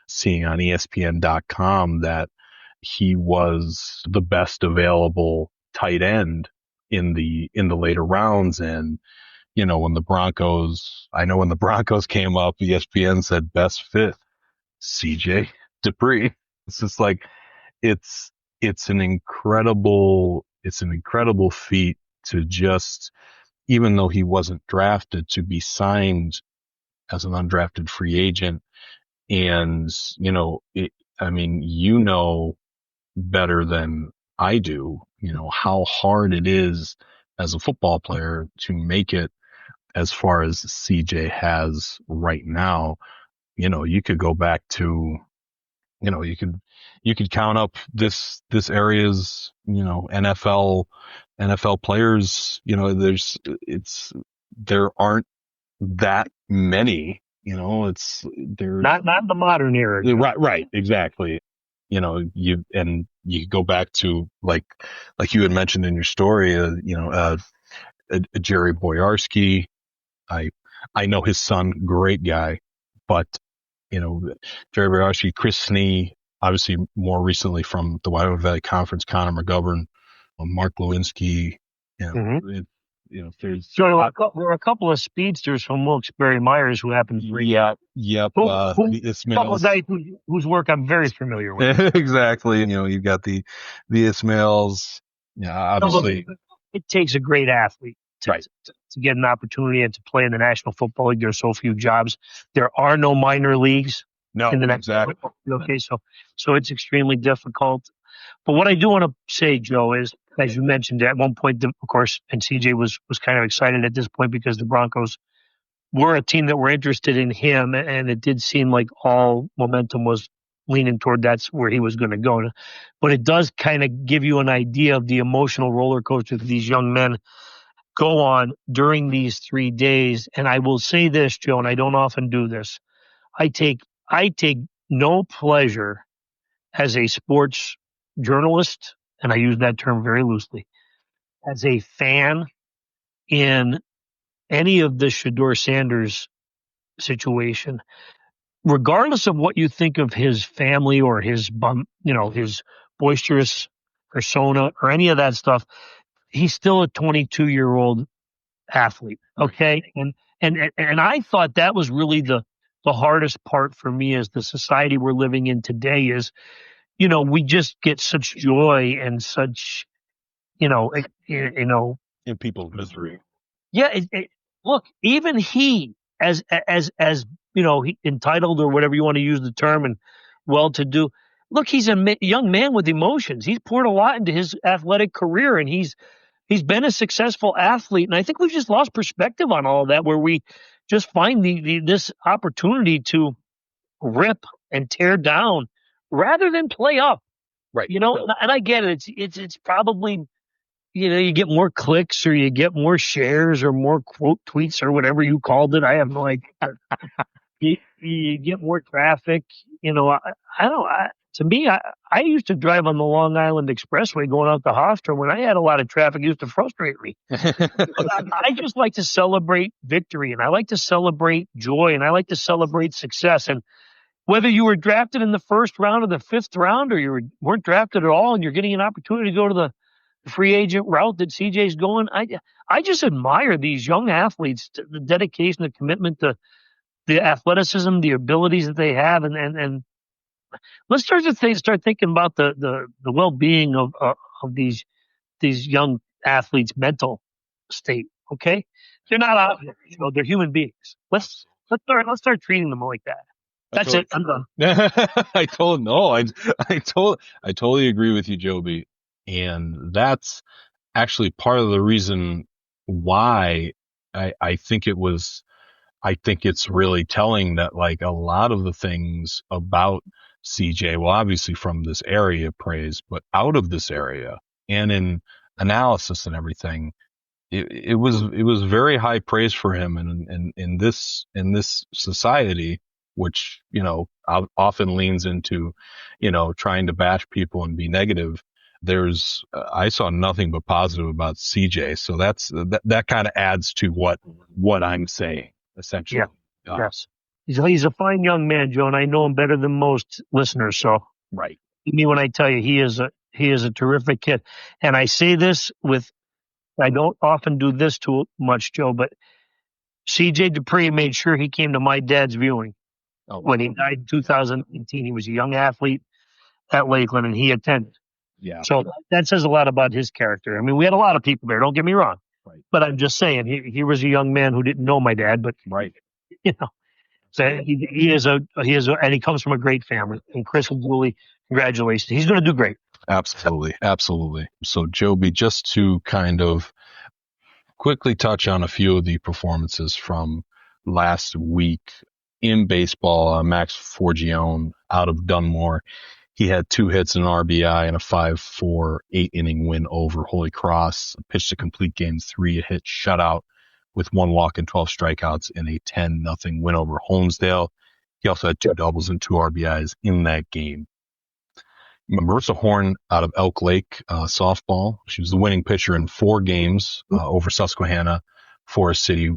seeing on ESPN.com that he was the best available tight end in the later rounds. And when the Broncos came up, ESPN said best fifth, CJ Dippre. It's just like it's an incredible feat to just, even though he wasn't drafted, to be signed as an undrafted free agent. And better than I do, how hard it is as a football player to make it as far as CJ has right now. You could go back to, you could count up this area's, NFL players, there aren't that many, they're not the modern era. Right. Exactly. You go back to like you had mentioned in your story, Jerry Boyarski. I know his son, great guy, but Jerry Boyarski, Chris Snee, obviously more recently from the Wyoming Valley Conference, Connor McGovern, Mark Lewinsky. There's there were a couple of speedsters from Wilkes-Barre Myers who happened to whose work I'm very familiar with. Exactly. You've got the Ismails. Yeah, obviously. It takes a great athlete to get an opportunity and to play in the National Football League. There are so few jobs. There are no minor leagues in the next football league. Okay, so it's extremely difficult. But what I do want to say, Joe, is, as you mentioned, at one point, of course, and CJ was kind of excited at this point because the Broncos were a team that were interested in him, and it did seem like all momentum was leaning toward that's where he was going to go. But it does kind of give you an idea of the emotional roller coaster that these young men go on during these 3 days. And I will say this, Joe, and I don't often do this. I take no pleasure as a sports journalist, and I use that term very loosely, as a fan in any of the Shedeur Sanders situation, regardless of what you think of his family or his his boisterous persona or any of that stuff, he's still a 22-year-old athlete. Okay. And I thought that was really the hardest part for me as the society we're living in today is, we just get such joy and such, In people's misery. yeah. Look, even he, as he entitled or whatever you want to use the term, and well-to-do. Look, he's a young man with emotions. He's poured a lot into his athletic career, and he's been a successful athlete. And I think we've just lost perspective on all of that, where we just find this opportunity to rip and tear down rather than play up. Right. And I get it. It's probably, you get more clicks or you get more shares or more quote tweets or whatever you called it. I have no idea. You get more traffic. To me, I used to drive on the Long Island Expressway going out to Hofstra. When I had a lot of traffic, it used to frustrate me. I just like to celebrate victory, and I like to celebrate joy, and I like to celebrate success. And whether you were drafted in the first round or the fifth round, or you weren't drafted at all, and you're getting an opportunity to go to the free agent route that CJ's going, I just admire these young athletes, the dedication, the commitment, the athleticism, the abilities that they have, and let's start thinking about the well-being of these young athletes' mental state. Okay, they're not out here, they're human beings. Let's start treating them like that. That's it. I'm done. I totally agree with you, Joby, and that's actually part of the reason why I think it's really telling that like a lot of the things about CJ, well, obviously from this area praise, but out of this area and in analysis and everything, it was very high praise for him. And in this society, which, often leans into, trying to bash people and be negative, I saw nothing but positive about CJ. So that kind of adds to what I'm saying, essentially. Yeah. Yes. He's a fine young man, Joe, and I know him better than most listeners. So, right. Me when I tell you he is a terrific kid, and I say this I don't often do this too much, Joe, but CJ Dippre made sure he came to my dad's viewing when he died in 2018. He was a young athlete at Lakeland, and he attended. Yeah. So that says a lot about his character. I mean, we had a lot of people there. Don't get me wrong. Right. But I'm just saying he was a young man who didn't know my dad, but right. So he is and he comes from a great family. And Chris and Julie, congratulations. He's going to do great. Absolutely. So Joby, just to kind of quickly touch on a few of the performances from last week in baseball, Max Forgione out of Dunmore. He had 2 hits and an RBI and a 5-4 8-inning win over Holy Cross. Pitched a complete game 3, a hit shutout with 1 walk and 12 strikeouts in a 10-0 win over Holmesdale. He also had 2 doubles and 2 RBIs in that game. Marissa Horn out of Elk Lake softball. She was the winning pitcher in 4 games over Susquehanna, Forest City,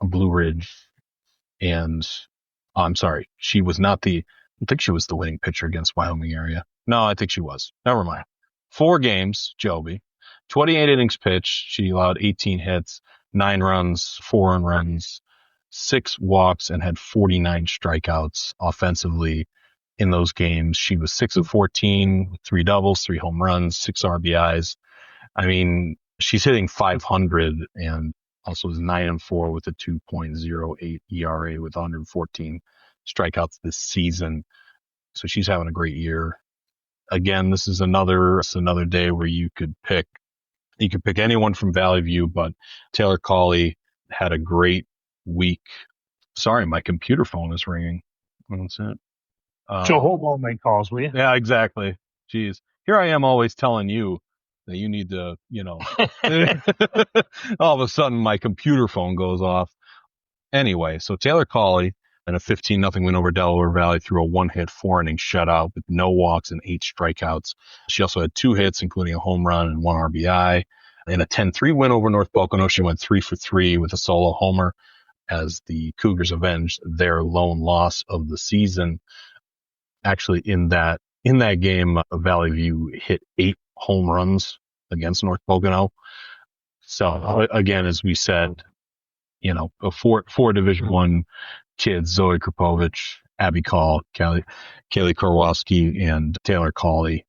Blue Ridge, and I'm sorry, she was not I think she was the winning pitcher against Wyoming area. No, I think she was. Never mind. 4 games, Joby. 28 innings pitched. She allowed 18 hits, 9 runs, 4 earned runs, 6 walks, and had 49 strikeouts offensively in those games. She was 6 of 14, with 3 doubles, 3 home runs, 6 RBIs. I mean, she's hitting 500 and also is 9-4 with a 2.08 ERA with 114 strikeouts this season. So she's having a great year. Again, this is another day where you could pick anyone from Valley View, but Taylor Cawley had a great week. Sorry, my computer phone is ringing. That's it. Joe Hobo calls, will you? Yeah, exactly. Jeez. Here I am always telling you that you need to, all of a sudden my computer phone goes off. Anyway, so Taylor Cawley in a 15-0 win over Delaware Valley threw a one-hit, 4-inning shutout with no walks and 8 strikeouts. She also had 2 hits, including a home run and 1 RBI. In a 10-3 win over North Pocono, she went 3 for 3 with a solo homer as the Cougars avenged their lone loss of the season. Actually, in that game, Valley View hit 8 home runs against North Pocono. So again, as we said, four Division I kids, Zoe Krapovich, Abby Call, Kaylee Korwowski, and Taylor Cawley,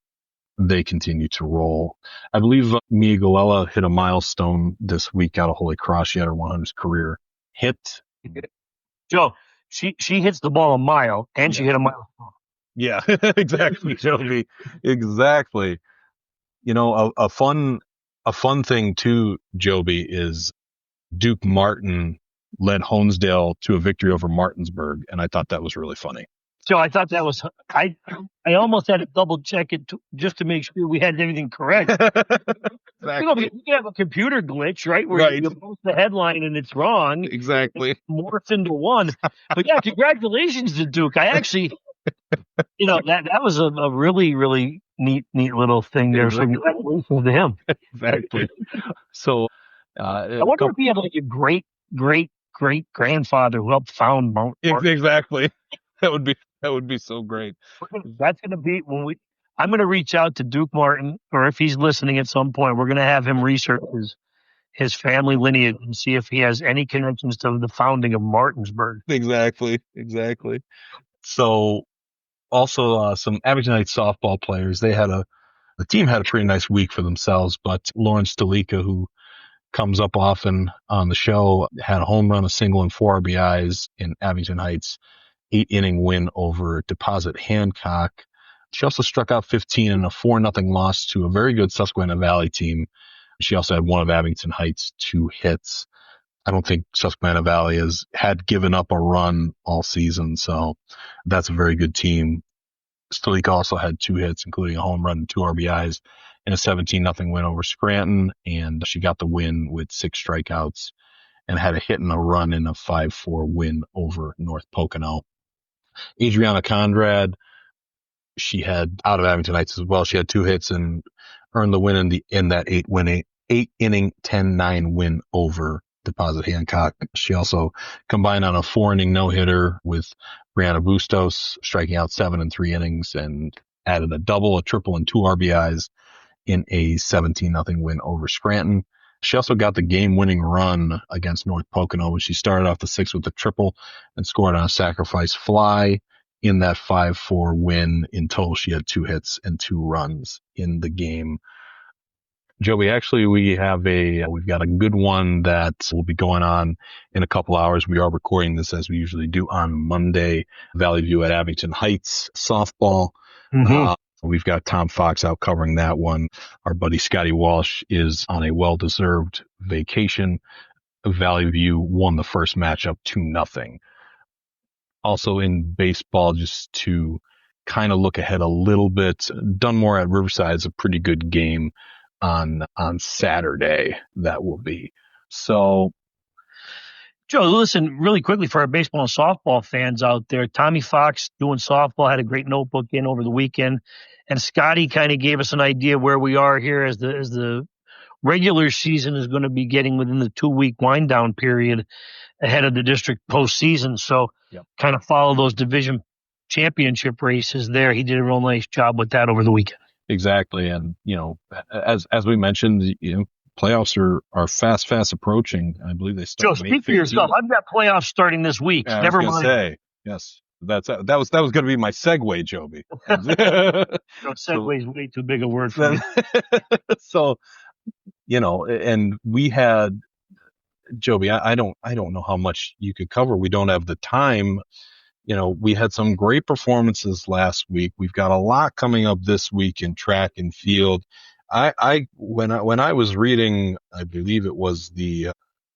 they continue to roll. I believe Mia Galella hit a milestone this week out of Holy Cross. She had her 100th career hit. Joe, she hits the ball a mile, and she hit a mile. Yeah, exactly, Joby. Exactly. A fun thing too, Joby, is Duke Martin led Honesdale to a victory over Martinsburg, and I thought that was really funny. So I thought that was I almost had to double check it just to make sure we had everything correct. Exactly. You can have a computer glitch, right? Where you post the headline and it's wrong. Exactly. It morphs into one. But yeah, congratulations to Duke. I actually, that was a really, really neat little thing there. Exactly. So congratulations to him. Exactly. So I wonder if he had like a great grandfather who helped found Mount Martin. Exactly. That would be so great. That's going to be I'm going to reach out to Duke Martin, or if he's listening at some point, we're going to have him research his family lineage and see if he has any connections to the founding of Martinsburg. Exactly. So also some Abington Heights softball players, the team had a pretty nice week for themselves, but Lauren Stalika, who comes up often on the show, had a home run, a single, and 4 RBIs in Abington Heights' 8-inning win over Deposit Hancock. She also struck out 15 in a 4-0 loss to a very good Susquehanna Valley team. She also had one of Abington Heights' 2 hits. I don't think Susquehanna Valley had given up a run all season, so that's a very good team. Stalika also had 2 hits, including a home run and 2 RBIs in a 17-0 win over Scranton, and she got the win with 6 strikeouts and had a hit and a run in a 5-4 win over North Pocono. Adriana Conrad, she had out of Abington Heights as well. She had 2 hits and earned the win in that 8-inning 10-9 win over Deposit Hancock. She also combined on a 4-inning no-hitter with Brianna Bustos, striking out 7 in 3 innings, and added a double, a triple, and 2 RBIs in a 17-0 win over Scranton. She also got the game-winning run against North Pocono when she started off the 6th with a triple and scored on a sacrifice fly in that 5-4 win. In total, she had 2 hits and 2 runs in the game. Joby, actually, we've got a good one that will be going on in a couple hours. We are recording this as we usually do on Monday. Valley View at Abington Heights softball. Mm-hmm. We've got Tom Fox out covering that one. Our buddy Scotty Walsh is on a well-deserved vacation. Valley View won the first matchup 2-0. Also in baseball, just to kind of look ahead a little bit, Dunmore at Riverside is a pretty good game on Saturday. That will be. So, Joe, listen, really quickly for our baseball and softball fans out there, Tommy Fox doing softball had a great notebook in over the weekend, and Scotty kind of gave us an idea where we are here as the regular season is going to be getting within the 2-week wind down period ahead of the district postseason. So kind of follow those division championship races there. He did a real nice job with that over the weekend. Exactly. And, as we mentioned, playoffs are fast approaching. I believe they start. Joe, speak for yourself. I've got playoffs starting this week. Yeah, Never mind. Say, yes, that was going to be my segue, Joby. Segue is way too big a word for me. So, and we had Joby. I don't know how much you could cover. We don't have the time. We had some great performances last week. We've got a lot coming up this week in track and field. When I was reading, I believe it was the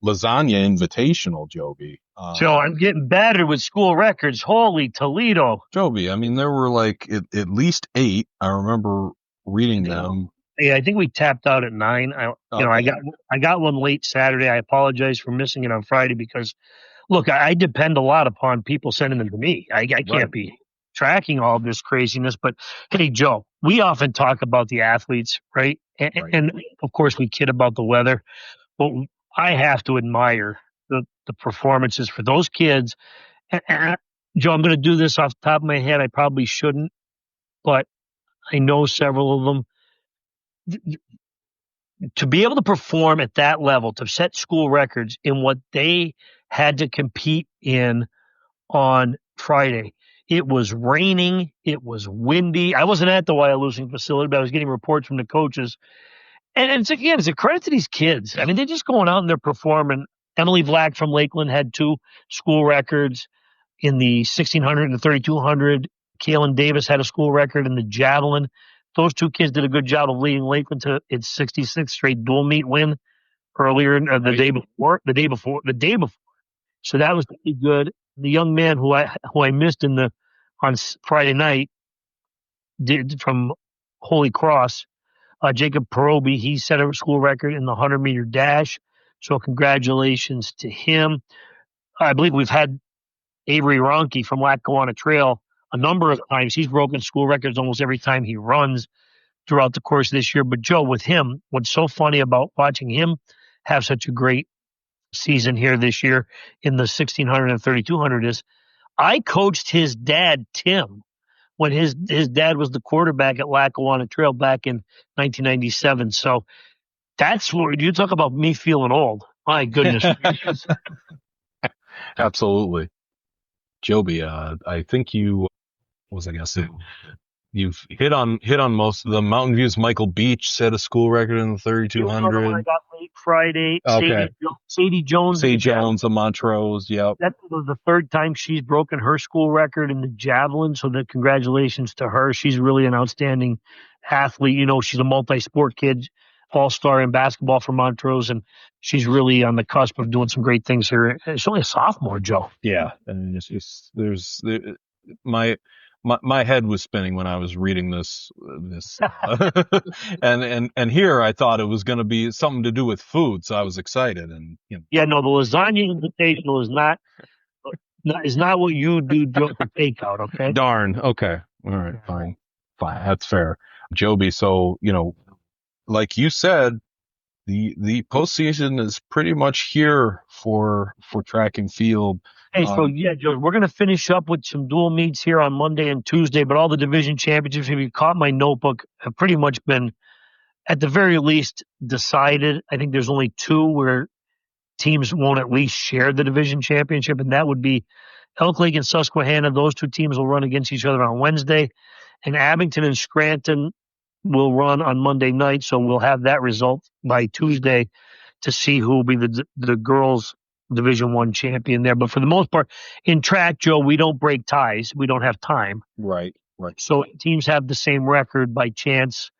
Lasagna Invitational, Joby, So I'm getting battered with school records. Holy Toledo. Joby, I mean, there were like at least 8. I remember reading them. Yeah, I think we tapped out at 9. I got one late Saturday. I apologize for missing it on Friday because, look, I depend a lot upon people sending them to me. I can't be tracking all this craziness. But hey, Joe, we often talk about the athletes, right? And of course, we kid about the weather. But I have to admire the performances for those kids. And Joe, I'm going to do this off the top of my head. I probably shouldn't, but I know several of them. To be able to perform at that level, to set school records in what they had to compete in on Friday. It was raining. It was windy. I wasn't at the Wyalusing facility, but I was getting reports from the coaches. And it's a credit to these kids. I mean, they're just going out and they're performing. Emily Black from Lakeland had 2 school records in the 1600 and the 3200. Kaylin Davis had a school record in the javelin. Those 2 kids did a good job of leading Lakeland to its 66th straight dual meet win earlier the day before. So that was pretty good. The young man who I missed on Friday night did from Holy Cross, Jacob Perobi, he set a school record in the 100-meter dash. So congratulations to him. I believe we've had Avery Ronke from Lackawanna Trail a number of times. He's broken school records almost every time he runs throughout the course of this year. But Joe, with him, what's so funny about watching him have such a great season here this year in the 1600 and 3200 is I coached his dad, Tim, when his dad was the quarterback at Lackawanna Trail back in 1997. So that's what you talk about me feeling old. My goodness. Absolutely. Joby, I think you've hit on most of them. Mountain View's Michael Beach set a school record in the 3200. I got late Friday. Okay. Sadie Jones. Sadie Jones of Montrose. Yep. That was the 3rd time she's broken her school record in the javelin. So congratulations to her. She's really an outstanding athlete. You know, she's a multi-sport kid, all-star in basketball for Montrose, and she's really on the cusp of doing some great things here. She's only a sophomore, Joe. Yeah, and my head was spinning when I was reading this, and here I thought it was going to be something to do with food, so I was excited, and Yeah, no, the lasagna invitational is not what you do for takeout. Okay. Darn. Okay. All right. Fine. That's fair, Joby. So like you said, the postseason is pretty much here for track and field. Hey, so yeah, Joe, we're going to finish up with some dual meets here on Monday and Tuesday, but all the division championships, if you caught my notebook, have pretty much been, at the very least, decided. I think there's only 2 where teams won't at least share the division championship, and that would be Elk Lake and Susquehanna. Those 2 teams will run against each other on Wednesday, and Abington and Scranton will run on Monday night, so we'll have that result by Tuesday to see who will be the girls' Division I champion there. But for the most part, in track, Joe, we don't break ties. We don't have time. Right. So teams have the same record. By chance,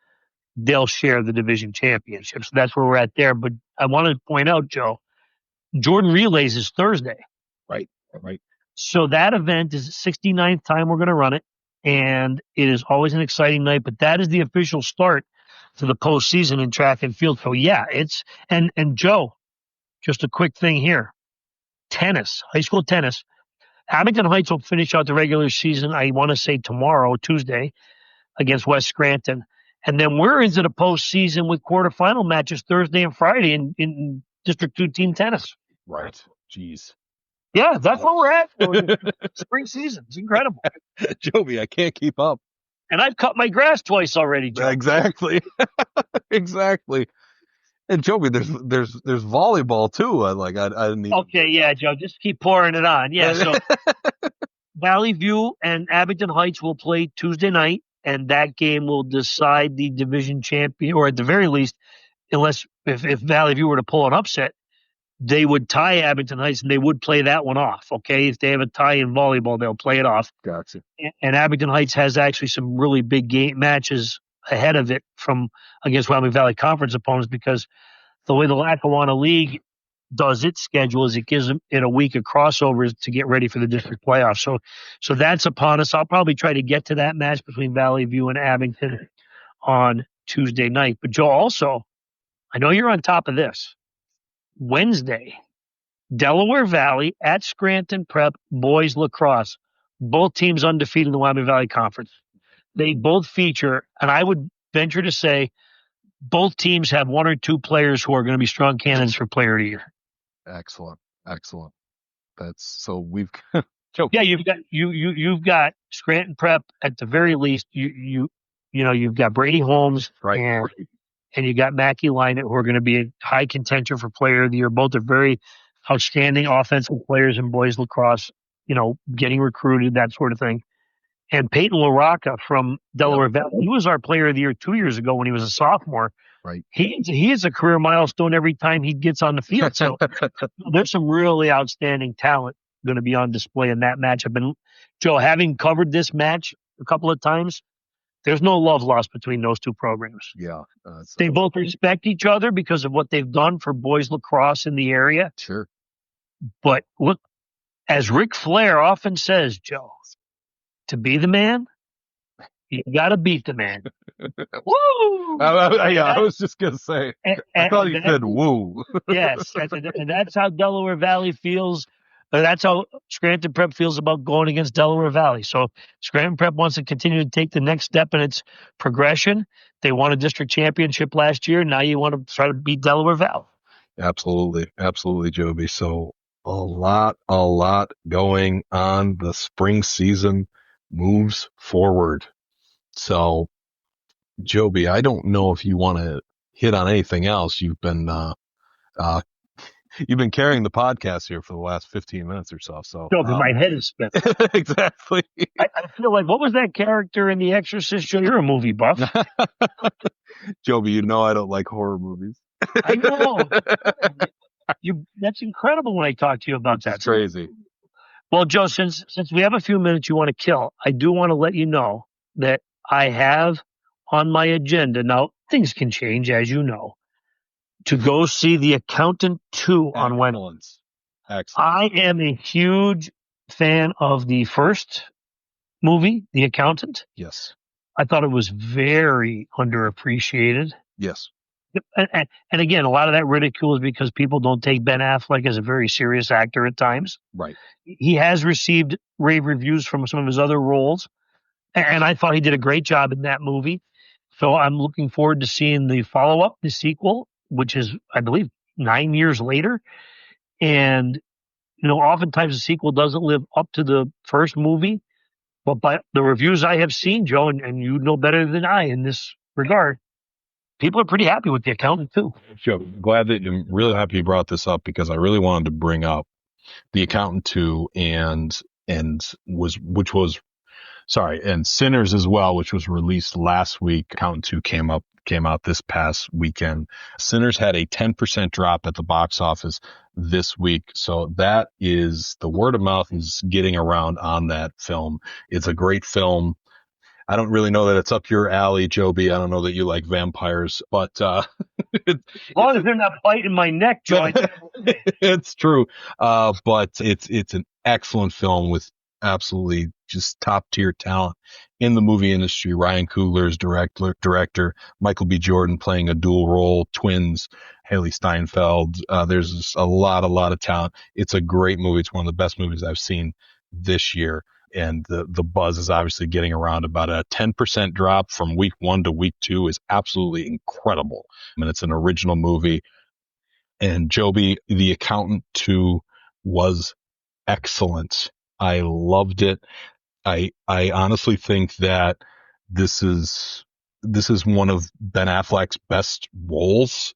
they'll share the division championship. So that's where we're at there. But I want to point out, Joe, Jordan Relays is Thursday. Right. So that event is the 69th time we're going to run it. And it is always an exciting night, but that is the official start to the postseason in track and field. So yeah, and Joe, just a quick thing here. Tennis, high school tennis. Abington Heights will finish out the regular season, I want to say tomorrow, Tuesday, against West Scranton. And then we're into the postseason with quarterfinal matches Thursday and Friday in District 2 team tennis. Right. Jeez. Yeah, that's where we're at. Spring season. It's incredible. Joby, I can't keep up. And I've cut my grass twice already, Joe. Exactly. Exactly. And Joby, there's volleyball too. I didn't even... Okay, yeah, Joe, just keep pouring it on. Yeah, so Valley View and Abington Heights will play Tuesday night, and that game will decide the division champion, or at the very least, unless if Valley View were to pull an upset, they would tie Abington Heights and they would play that one off. Okay, if they have a tie in volleyball, they'll play it off. Gotcha. And Abington Heights has actually some really big game matches ahead of it from against Wyoming Valley Conference opponents, because the way the Lackawanna League does its schedule is it gives it a week of crossovers to get ready for the district playoffs. So that's upon us. I'll probably try to get to that match between Valley View and Abington on Tuesday night. But Joe, also, I know you're on top of this. Wednesday, Delaware Valley at Scranton Prep boys lacrosse. Both teams undefeated in the Wyoming Valley Conference. They both feature, and I would venture to say, both teams have one or two players who are going to be strong candidates for Player of the Year. Excellent. That's so we've Joe. Yeah, you've got Scranton Prep at the very least. You've got Brady Holmes, right, and you got Mackie Lynett, who are going to be a high contention for Player of the Year. Both are very outstanding offensive players in boys lacrosse. Getting recruited, that sort of thing. And Peyton LaRocca from Delaware Valley, he was our Player of the Year 2 years ago when he was a sophomore. Right. He is a career milestone every time he gets on the field. So there's some really outstanding talent going to be on display in that matchup. And Joe, having covered this match a couple of times, there's no love lost between those two programs. Yeah. They both respect each other because of what they've done for boys lacrosse in the area. Sure. But look, as Ric Flair often says, Joe, to be the man, you got to beat the man. Woo! I was just going to say, I thought you said woo. Yes, and that's how Delaware Valley feels. That's how Scranton Prep feels about going against Delaware Valley. So Scranton Prep wants to continue to take the next step in its progression. They won a district championship last year. Now you want to try to beat Delaware Valley. Absolutely, Joby. So a lot going on. The spring season moves forward. So, Joby, I don't know if you want to hit on anything else. You've been carrying the podcast here for the last 15 minutes or so. So, Joby, my head is spinning. Exactly. I feel like, what was that character in The Exorcist? Joe, you're a movie buff. Joby, I don't like horror movies. I know. That's incredible when I talk to you about that. It's crazy. Well, Joe, since we have a few minutes you want to kill, I do want to let you know that I have on my agenda, now things can change, as you know, to go see The Accountant 2 on Wednesday. Excellent. I am a huge fan of the first movie, The Accountant. Yes. I thought it was very underappreciated. Yes. And again, a lot of that ridicule is because people don't take Ben Affleck as a very serious actor at times. Right. He has received rave reviews from some of his other roles, and I thought he did a great job in that movie. So I'm looking forward to seeing the follow-up, the sequel, which is, I believe, 9 years later. And, oftentimes the sequel doesn't live up to the first movie. But by the reviews I have seen, Joe, and you know better than I in this regard, people are pretty happy with The Accountant too. Sure. I'm really happy you brought this up because I really wanted to bring up The Accountant 2 and Sinners as well, which was released last week. Accountant 2 came out this past weekend. Sinners had a 10% drop at the box office this week. So that is, the word of mouth is getting around on that film. It's a great film. I don't really know that it's up your alley, Joby. I don't know that you like vampires, but as long as they're not biting my neck, Joe. It's true. But it's an excellent film with absolutely just top tier talent in the movie industry. Ryan Coogler's director, Michael B. Jordan playing a dual role, twins, Haley Steinfeld. There's just a lot of talent. It's a great movie. It's one of the best movies I've seen this year. And the buzz is obviously getting around. About a 10% drop from week 1 to week 2 is absolutely incredible. I mean, it's an original movie. And Joby, The Accountant 2 was excellent. I loved it. I honestly think that this is one of Ben Affleck's best roles.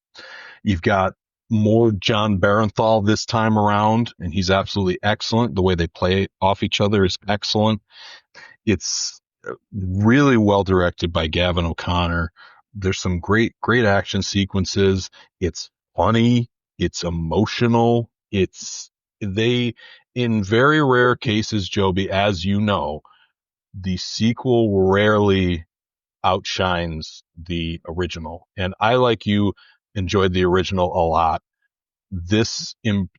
You've got more John Barenthal this time around, and he's absolutely excellent. The way they play off each other is excellent. It's really well directed by Gavin O'Connor. There's some great action sequences. It's funny. It's emotional. In very rare cases, Joby, as you know, the sequel rarely outshines the original. And I, like you, enjoyed the original a lot. this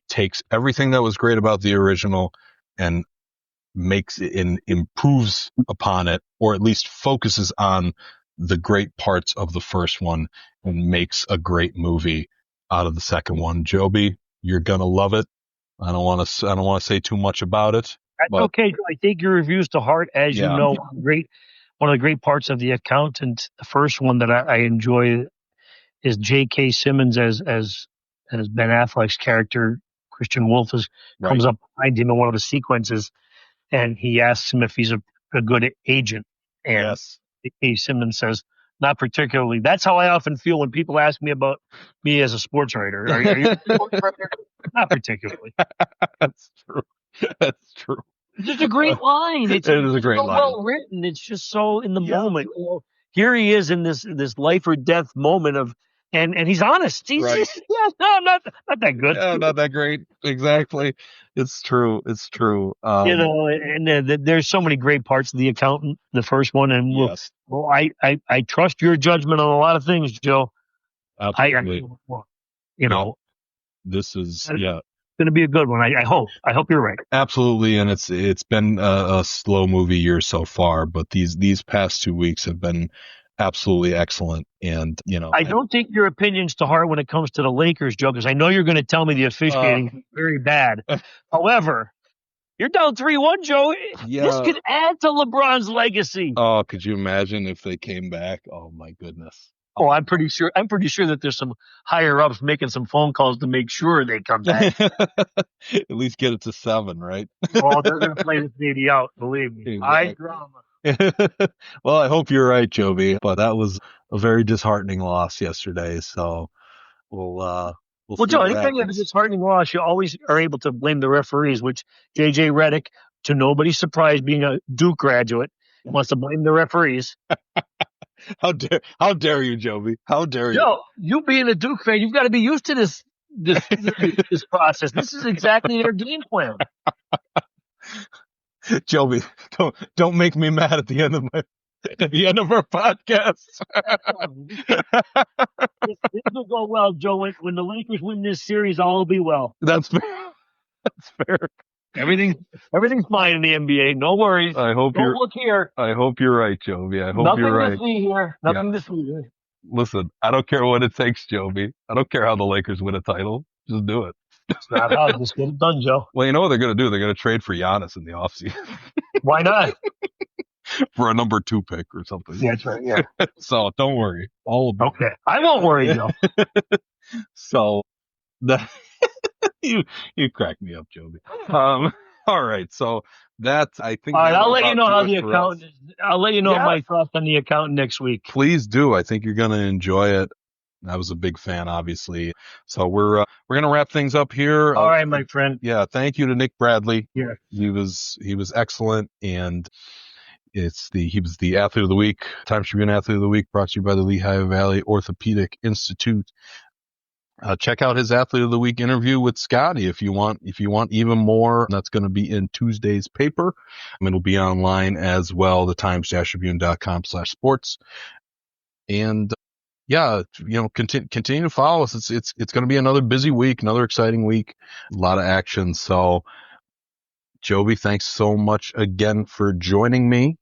takes everything that was great about the original and makes it and improves upon it, or at least focuses on the great parts of the first one and makes a great movie out of the second one. Joby, you're gonna love it. I don't want to say too much about it. That's okay. I take your reviews to heart. As you know, one of the great parts of The Accountant, the first one that I enjoy, is J.K. Simmons as Ben Affleck's character. Christian Wolff comes up behind him in one of the sequences, and he asks him if he's a good agent. And J.K. Simmons says, "Not particularly." That's how I often feel when people ask me about me as a sports writer. Are you a sports writer? Not particularly. That's true. That's true. It's just a great line. It is a great line. Well written. It's just so in the moment. Well, here he is in this life or death moment of, and he's honest. He's just, not that good. Yeah, not that great. Exactly. It's true. It's true. And there's so many great parts of The Accountant, the first one, and I trust your judgment on a lot of things, Joe. Absolutely. This is going to be a good one. I hope you're right. Absolutely. And it's been a slow movie year so far, but these past 2 weeks have been absolutely excellent. And, I don't take your opinions to heart when it comes to the Lakers, Joe, because I know you're going to tell me the officiating is very bad. However, you're down 3-1, Joe. This could add to LeBron's legacy. Oh, could you imagine if they came back? Oh my goodness. Oh, I'm pretty sure that there's some higher ups making some phone calls to make sure they come back. At least get it to 7, right? Oh, they're going to play this baby out. Believe me. High drama. Well, I hope you're right, Joby. But that was a very disheartening loss yesterday. So we'll Joe, anything that's a disheartening loss, you always are able to blame the referees, which JJ Redick, to nobody's surprise, being a Duke graduate, wants to blame the referees. How dare you, Joby? How dare you? Joe, you being a Duke fan, you've got to be used to this process. This is exactly their game plan. Joby, don't make me mad at the end of our podcast. This will go well, Joe. When the Lakers win this series, all will be well. That's fair. That's fair. Everything's fine in the NBA. No worries. Don't look here. I hope you're right, Joby. I hope you're right. Nothing to see here. Nothing to see here. Listen, I don't care what it takes, Joby. I don't care how the Lakers win a title. Just do it. It's not hard. Just get it done, Joe. Well, you know what they're going to do? They're going to trade for Giannis in the offseason. Why not? For a number 2 pick or something. Yeah, that's right. Yeah. So don't worry. Okay. I won't worry, Joe. So you crack me up, Joby. All right. So that's, I think. All right. I'll let you know how the accountant. I'll let you know my thoughts on The Accountant next week. Please do. I think you're going to enjoy it. I was a big fan, obviously. So we're going to wrap things up here. All right, my friend. Yeah. Thank you to Nick Bradley. Yeah. He was excellent, and he was the Athlete of the Week, Times-Tribune Athlete of the Week, brought to you by the Lehigh Valley Orthopedic Institute. Check out his Athlete of the Week interview with Scotty if you want even more. That's going to be in Tuesday's paper. It'll be online as well, the Times-Tribune.com/sports. And continue to follow us. It's going to be another busy week, another exciting week, a lot of action. So, Joby, thanks so much again for joining me.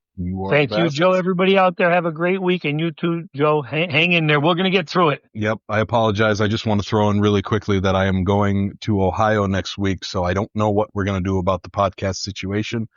Thank you, Joe. Everybody out there, have a great week. And you too, Joe, hang in there. We're going to get through it. Yep. I apologize. I just want to throw in really quickly that I am going to Ohio next week, so I don't know what we're going to do about the podcast situation.